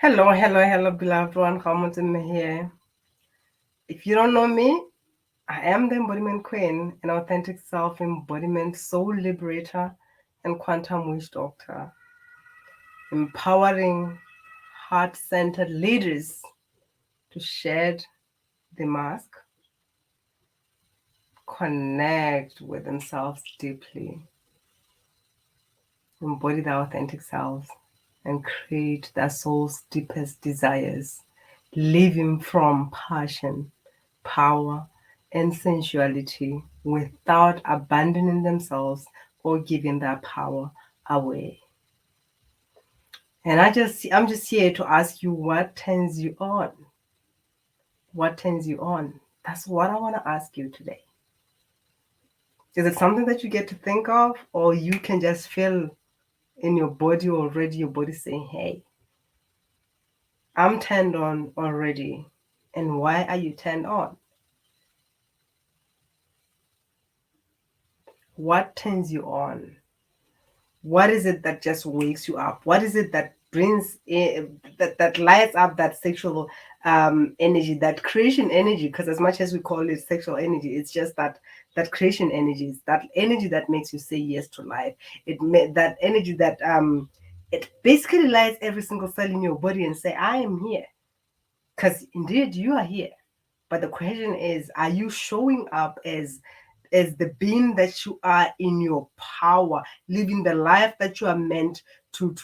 Hello, beloved one. 𝐭𝐮𝐿 here. If you don't know me, I am the embodiment queen, an authentic self-embodiment, soul liberator, and quantum wish doctor, empowering heart-centered leaders to shed the mask, connect with themselves deeply, embody their authentic selves, and create their soul's deepest desires, living from passion, power, and sensuality without abandoning themselves or giving their power away. And I'm just here to ask you, what turns you on? What turns you on? That's what I want to ask you today. Is it something that you get to think of, or you can just feel in your body already, your body saying, hey, I'm turned on already. And why are you turned on? What turns you on? What is it that just wakes you up? What is it that brings that lights up that sexual energy, that creation energy? Because as much as we call it sexual energy, it's just that creation energy, is that energy that makes you say yes to life. That energy that it basically lights every single cell in your body and say, I am here. Because indeed you are here. But the question is, are you showing up as the being that you are in your power, living the life that you are meant to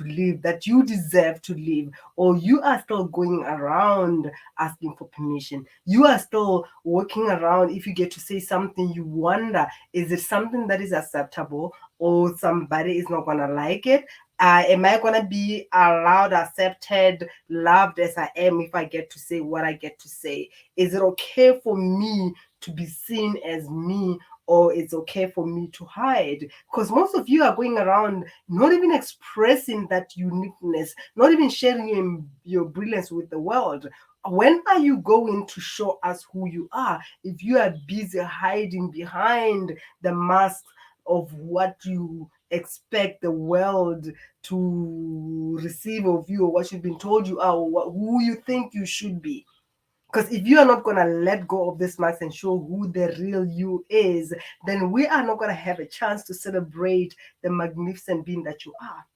live, that you deserve to live? Or you are still going around asking for permission? You are still walking around, if you get to say something, you wonder, is it something that is acceptable, or somebody is not gonna like it? Am I gonna be allowed, accepted, loved as I am if I get to say what I get to say? Is it okay for me to be seen as me, or it's okay for me to hide? Because most of you are going around not even expressing that uniqueness, not even sharing your brilliance with the world. When are you going to show us who you are if you are busy hiding behind the mask of what you expect the world to receive of you, or what you've been told you are, or who you think you should be? Because if you are not going to let go of this mask and show who the real you is, then we are not going to have a chance to celebrate the magnificent being that you are.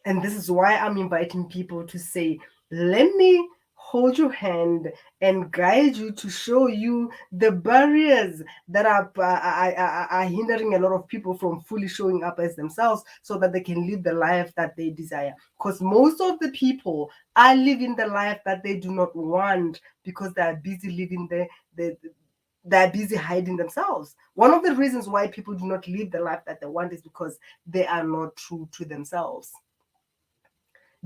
And this is why I'm inviting people to say, let me hold your hand and guide you, to show you the barriers that are hindering a lot of people from fully showing up as themselves, so that they can live the life that they desire. Because most of the people are living the life that they do not want, because they are busy living they're busy hiding themselves. One of the reasons why people do not live the life that they want is because they are not true to themselves.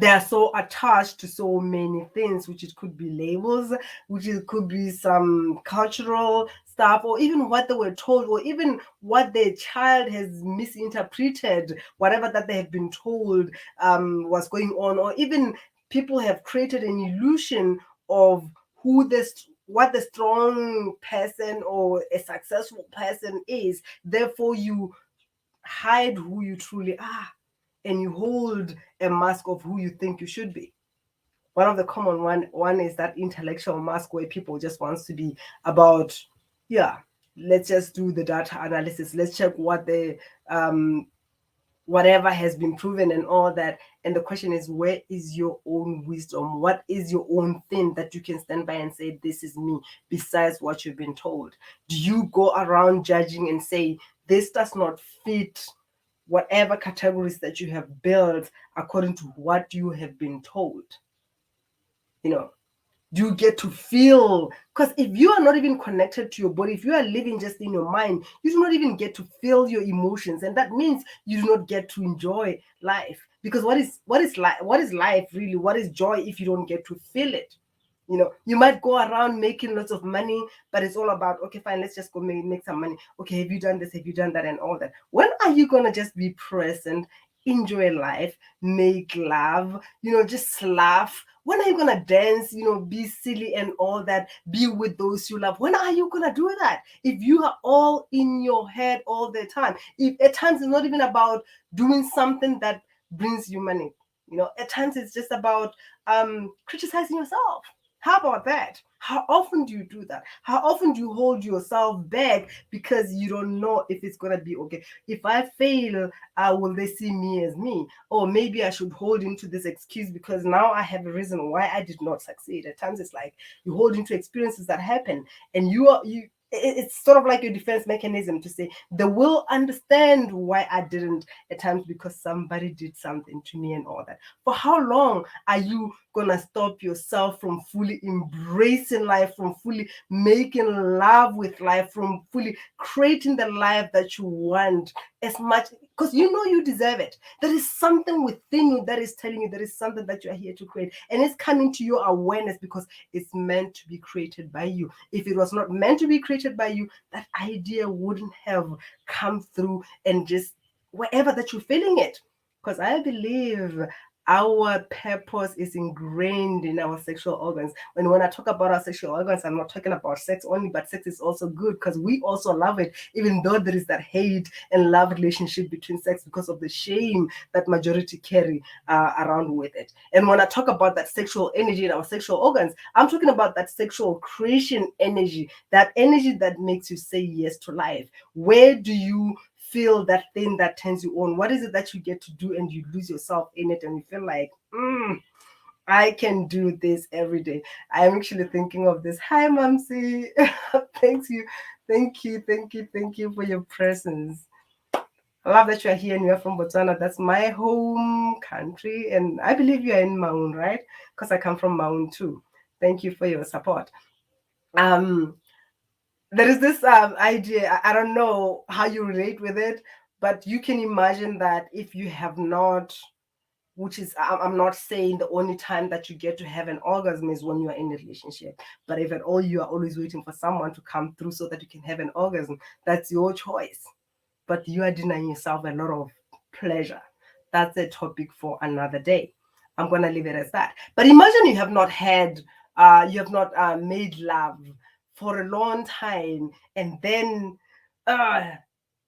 They are so attached to so many things, which it could be labels, which it could be some cultural stuff, or even what they were told, or even what their child has misinterpreted, whatever that they have been told was going on, or even people have created an illusion of what the strong person or a successful person is. Therefore, you hide who you truly are, and you hold a mask of who you think you should be. One of the common one is that intellectual mask, where people just wants to be about, yeah, let's just do the data analysis, let's check what the whatever has been proven and all that. And the question is, where is your own wisdom? What is your own thing that you can stand by and say, this is me, besides what you've been told? Do you go around judging and say, this does not fit whatever categories that you have built according to what you have been told? You know, do you get to feel? Because if you are not even connected to your body, if you are living just in your mind, you do not even get to feel your emotions, and that means you do not get to enjoy life. Because what is life? What is life really? What is joy if you don't get to feel it? You might go around making lots of money, but it's all about, okay, fine, let's just go make some money. Okay, have you done this? Have you done that? And all that. When are you gonna just be present, enjoy life, make love, just laugh? When are you gonna dance, be silly and all that, be with those you love? When are you gonna do that? If you are all in your head all the time, if at times it's not even about doing something that brings you money. At times it's just about criticizing yourself. How about that? How often do you do that? How often do you hold yourself back because you don't know if it's gonna be okay? If I fail, will they see me as me? Or maybe I should hold into this excuse because now I have a reason why I did not succeed. At times it's like you hold into experiences that happen, and it's sort of like your defense mechanism to say they will understand why I didn't at times because somebody did something to me and all that. For how long are you gonna stop yourself from fully embracing life, from fully making love with life, from fully creating the life that you want as much because you deserve it? There is something within you that is telling you there is something that you are here to create, and it's coming to your awareness because it's meant to be created by you. If it was not meant to be created by you, that idea wouldn't have come through and just wherever that you're feeling it. Because I believe our purpose is ingrained in our sexual organs. And when I talk about our sexual organs, I'm not talking about sex only, but sex is also good because we also love it, even though there is that hate and love relationship between sex because of the shame that majority carry around with it. And when I talk about that sexual energy in our sexual organs, I'm talking about that sexual creation energy, that energy that makes you say yes to life. Where do you feel that thing that turns you on? What is it that you get to do and you lose yourself in it and you feel like, I can do this every day? I'm actually thinking of this. Hi, Mamsi. Thanks you. Thank you. Thank you. Thank you for your presence. I love that you are here and you are from Botswana. That's my home country. And I believe you are in Maun, right? Because I come from Maun too. Thank you for your support. Um, there is this idea. I don't know how you relate with it, but you can imagine that if you have not, which is I'm not saying the only time that you get to have an orgasm is when you are in a relationship, but if at all you are always waiting for someone to come through so that you can have an orgasm, that's your choice, but you are denying yourself a lot of pleasure. That's a topic for another day. I'm gonna leave it as that. But imagine you have not made love for a long time, and then uh,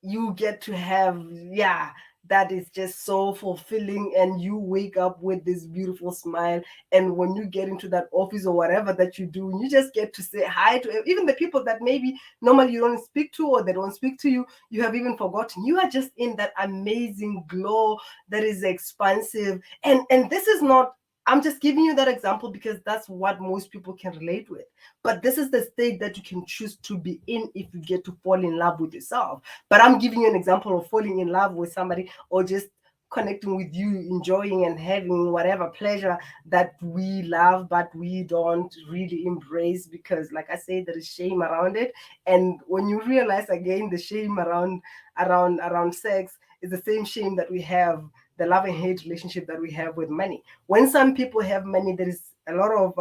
you get to have, yeah, that is just so fulfilling, and you wake up with this beautiful smile. And when you get into that office or whatever that you do, you just get to say hi to even the people that maybe normally you don't speak to or they don't speak to you. You have even forgotten. You are just in that amazing glow that is expansive. And this is not, I'm just giving you that example because that's what most people can relate with. But this is the state that you can choose to be in if you get to fall in love with yourself. But I'm giving you an example of falling in love with somebody or just connecting with you, enjoying and having whatever pleasure that we love, but we don't really embrace because, like I said, there is shame around it. And when you realize again, the shame around sex is the same shame that we have, the love and hate relationship that we have with money. When some people have money, there is a lot of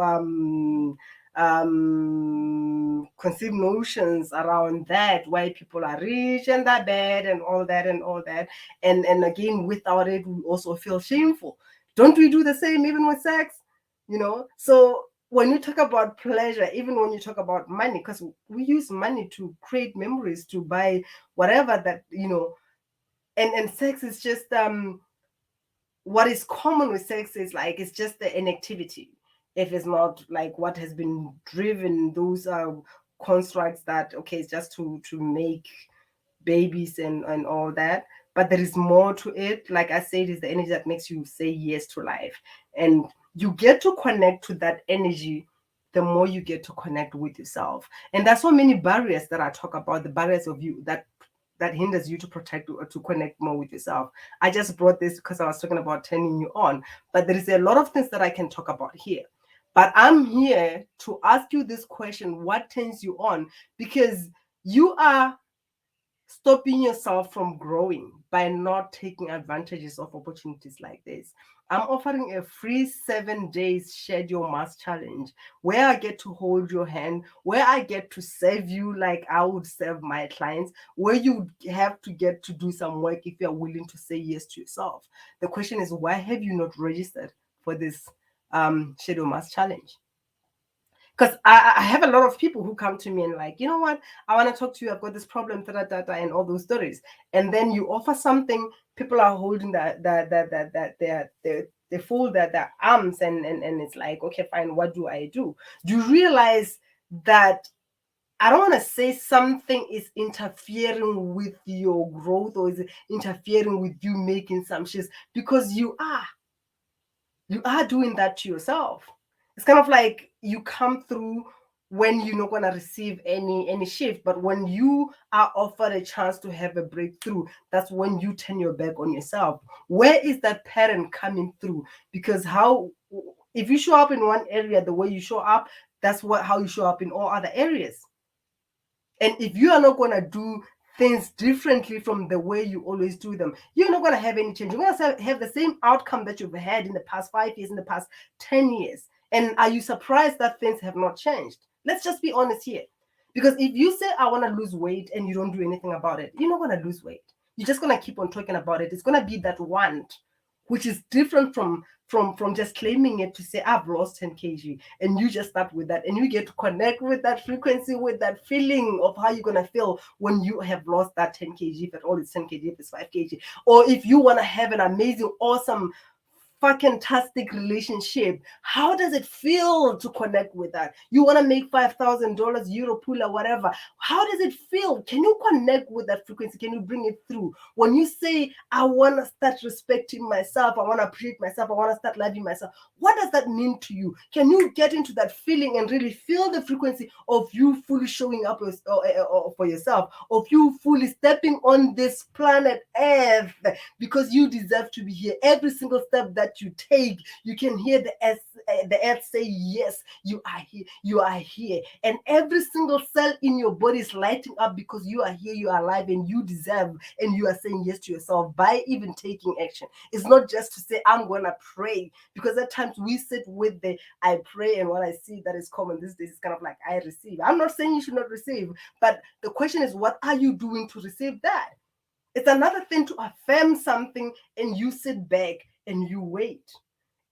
conceived notions around that, why people are rich and they're bad and all that and all that. And again, without it, we also feel shameful. Don't we do the same even with sex? So when you talk about pleasure, even when you talk about money, because we use money to create memories, to buy whatever that, and sex is just what is common with sex is like it's just an activity. If it's not like what has been driven, those are constructs that okay, it's just to make babies and all that. But there is more to it. Like I said, is the energy that makes you say yes to life. And you get to connect to that energy the more you get to connect with yourself. And there's so many barriers that I talk about, the barriers of you that hinders you to protect or to connect more with yourself. I just brought this because I was talking about turning you on, but there is a lot of things that I can talk about here. But I'm here to ask you this question: what turns you on? Because you are stopping yourself from growing by not taking advantages of opportunities like this. I'm offering a free 7 days Shed Your Mask challenge where I get to hold your hand, where I get to serve you like I would serve my clients, where you have to get to do some work if you're willing to say yes to yourself. The question is, why have you not registered for this Shed Your Mask challenge? Because I have a lot of people who come to me and like, you know what, I want to talk to you. I've got this problem, and all those stories. And then you offer something, people are holding that they fold their arms and it's like, okay, fine, what do I do? Do you realize that I don't want to say something is interfering with your growth or is interfering with you making some shifts, because you are doing that to yourself. It's kind of like you come through when you're not going to receive any shift, but when you are offered a chance to have a breakthrough, that's when you turn your back on yourself. Where is that pattern coming through? Because how, if you show up in one area the way you show up, that's what how you show up in all other areas. And if you are not going to do things differently from the way you always do them, you're not going to have any change. You're going to have the same outcome that you've had in the past 5 years, in the past 10 years. And are you surprised that things have not changed? Let's just be honest here. Because if you say, I want to lose weight and you don't do anything about it, you're not going to lose weight. You're just going to keep on talking about it. It's going to be that want, which is different from just claiming it to say I've lost 10 kg, and you just start with that and you get to connect with that frequency, with that feeling of how you're going to feel when you have lost that 10 kg, if at all it's 10 kg, if it's 5 kg. Or if you want to have an amazing, awesome, fucking tastic relationship, how does it feel to connect with that? You want to make $5,000 euro pool or whatever, how does it feel? Can you connect with that frequency? Can you bring it through? When you say, I want to start respecting myself, I want to appreciate myself, I want to start loving myself, what does that mean to you? Can you get into that feeling and really feel the frequency of you fully showing up for yourself, of you fully stepping on this planet Earth because you deserve to be here? Every single step that you take, you can hear the earth say, yes, you are here, you are here. And every single cell in your body is lighting up because you are here, you are alive, and you deserve, and you are saying yes to yourself by even taking action. It's not just to say, I'm going to pray, because at times we sit with the I pray and what I see that is common these days is kind of like I receive. I'm not saying you should not receive, but the question is, what are you doing to receive that? It's another thing to affirm something and you sit back and you wait.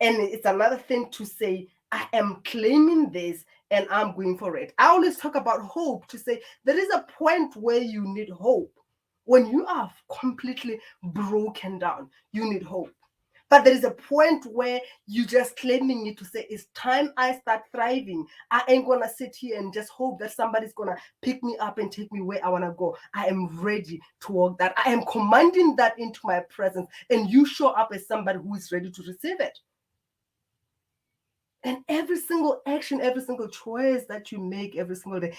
And it's another thing to say, I am claiming this and I'm going for it. I always talk about hope to say there is a point where you need hope. When you are completely broken down, you need hope. But there is a point where you just claiming it to say, it's time I start thriving. I ain't going to sit here and just hope that somebody's going to pick me up and take me where I want to go. I am ready to walk that. I am commanding that into my presence. And you show up as somebody who is ready to receive it. And every single action, every single choice that you make every single day,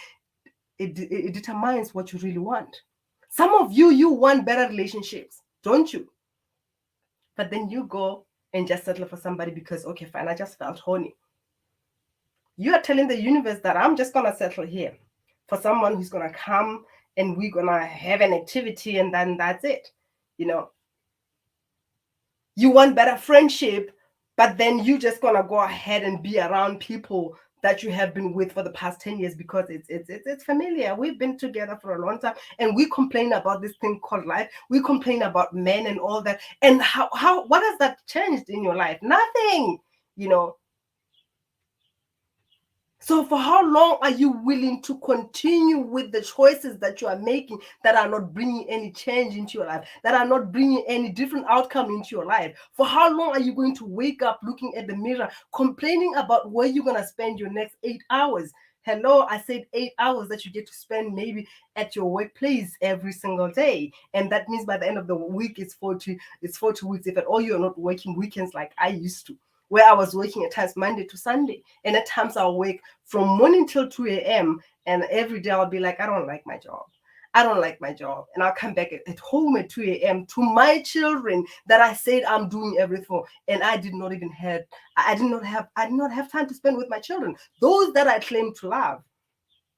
it determines what you really want. Some of you want better relationships, don't you? But then you go and just settle for somebody because, okay, fine, I just felt horny. You are telling the universe that I'm just going to settle here for someone who's going to come and we're going to have an activity and then that's it. You know, you want better friendship, but then you just going to go ahead and be around people that you have been with for the past 10 years because it's familiar. We've been together for a long time and we complain about this thing called life. We complain about men and all that. And how what has that changed in your life? Nothing, you know. So for how long are you willing to continue with the choices that you are making that are not bringing any change into your life, that are not bringing any different outcome into your life? For how long are you going to wake up looking at the mirror, complaining about where you're going to spend your next 8 hours? Hello, I said 8 hours that you get to spend maybe at your workplace every single day. And that means by the end of the week, it's 40 weeks. If at all you're not working weekends like I used to, where I was working at times Monday to Sunday. And at times I'll wake from morning till 2 a.m. And every day I'll be like, I don't like my job. I don't like my job. And I'll come back at home at 2 a.m. to my children that I said I'm doing everything for. And I did not have time to spend with my children. Those that I claim to love.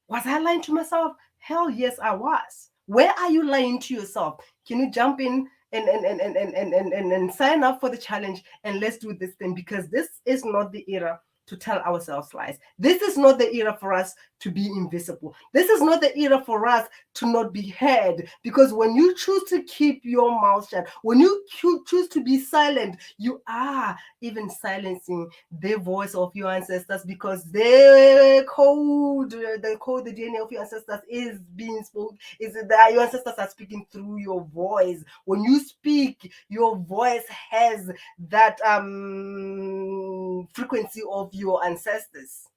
Was I lying to myself? Hell yes, I was. Where are you lying to yourself? Can you jump in and sign up for the challenge and let's do this thing? Because this is not the era to tell ourselves lies. This is not the era for us to be invisible. This is not the era for us to not be heard, because when you choose to keep your mouth shut, when you choose to be silent, you are even silencing the voice of your ancestors, because the code, the DNA of your ancestors is being spoken, is that your ancestors are speaking through your voice. When you speak, your voice has that frequency of your ancestors.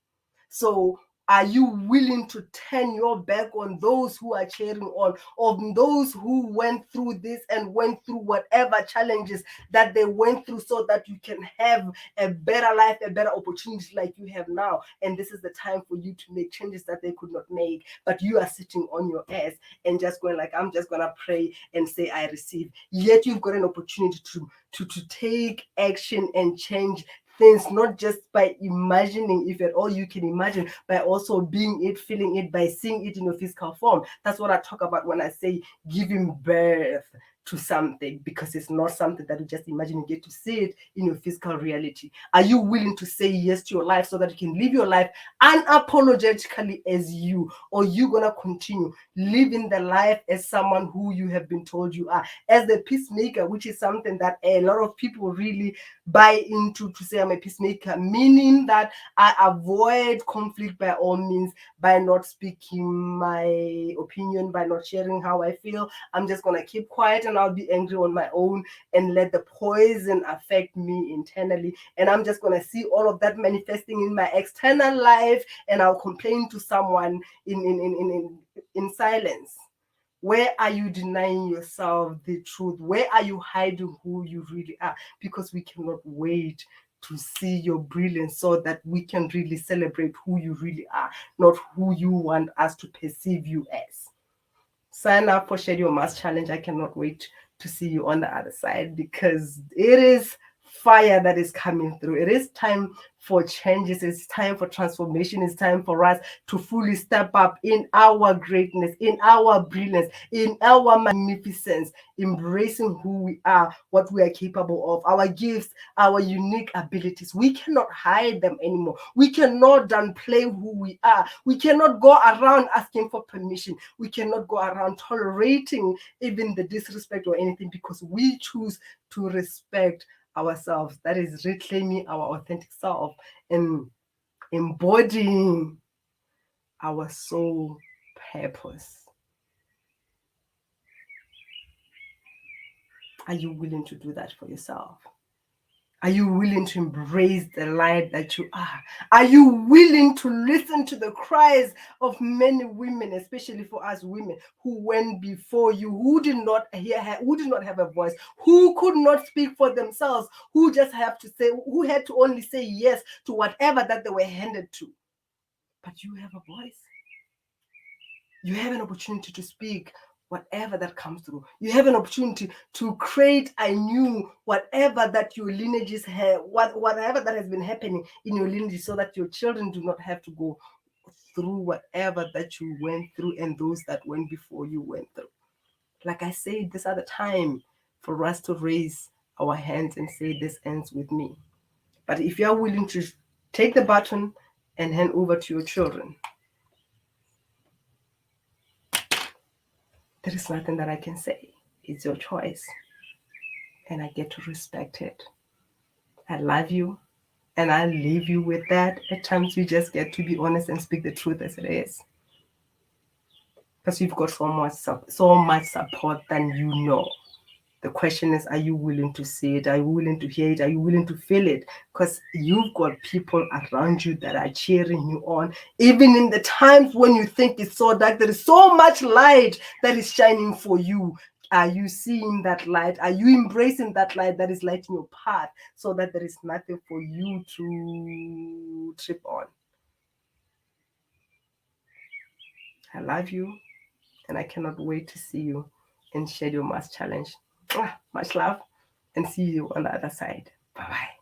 So are you willing to turn your back on those who are cheering on those who went through this and went through whatever challenges that they went through, so that you can have a better life, a better opportunity like you have now? And this is the time for you to make changes that they could not make, but you are sitting on your ass and just going like, I'm just gonna pray and say I receive. Yet you've got an opportunity to take action and change things, not just by imagining, if at all you can imagine, by also being it, feeling it, by seeing it in a physical form. That's what I talk about when I say giving birth to something, because it's not something that you just imagine. You get to see it in your physical reality. Are you willing to say yes to your life so that you can live your life unapologetically as you, or you gonna continue living the life as someone who you have been told you are, as the peacemaker, which is something that a lot of people really buy into, to say I'm a peacemaker, meaning that I avoid conflict by all means, by not speaking my opinion, by not sharing how I feel. I'm just gonna keep quiet and I'll be angry on my own and let the poison affect me internally. And I'm just gonna see all of that manifesting in my external life, and I'll complain to someone in silence. Where are you denying yourself the truth? Where are you hiding who you really are? Because we cannot wait to see your brilliance, so that we can really celebrate who you really are, not who you want us to perceive you as. Sign up for Shed Your Mask Challenge. I cannot wait to see you on the other side, because it is fire that is coming through. It is time for changes. It's time for transformation. It's time for us to fully step up in our greatness, in our brilliance, in our magnificence, embracing who we are, what we are capable of, our gifts, our unique abilities. We cannot hide them anymore. We cannot downplay who we are. We cannot go around asking for permission. We cannot go around tolerating even the disrespect or anything, because we choose to respect ourselves. That is reclaiming our authentic self and embodying our soul purpose. Are you willing to do that for yourself? Are you willing to embrace the light that you are? Are you willing to listen to the cries of many women, especially for us women, who went before you, who did not who did not have a voice, who could not speak for themselves, who just have to say, who had to only say yes to whatever that they were handed to? But you have a voice. You have an opportunity to speak whatever that comes through. You have an opportunity to create anew whatever that your lineages have, whatever that has been happening in your lineage, so that your children do not have to go through whatever that you went through and those that went before you went through. Like I said, this are the time for us to raise our hands and say, this ends with me. But if you are willing to take the baton and hand over to your children, there is nothing that I can say. It's your choice. And I get to respect it. I love you. And I leave you with that. At times we just get to be honest and speak the truth as it is. Because you've got so much support than you know. The question is, are you willing to see it? Are you willing to hear it? Are you willing to feel it? Because you've got people around you that are cheering you on. Even in the times when you think it's so dark, there is so much light that is shining for you. Are you seeing that light? Are you embracing that light that is lighting your path, so that there is nothing for you to trip on? I love you, and I cannot wait to see you in Shed Your Mask Challenge. Much love, and see you on the other side. Bye-bye.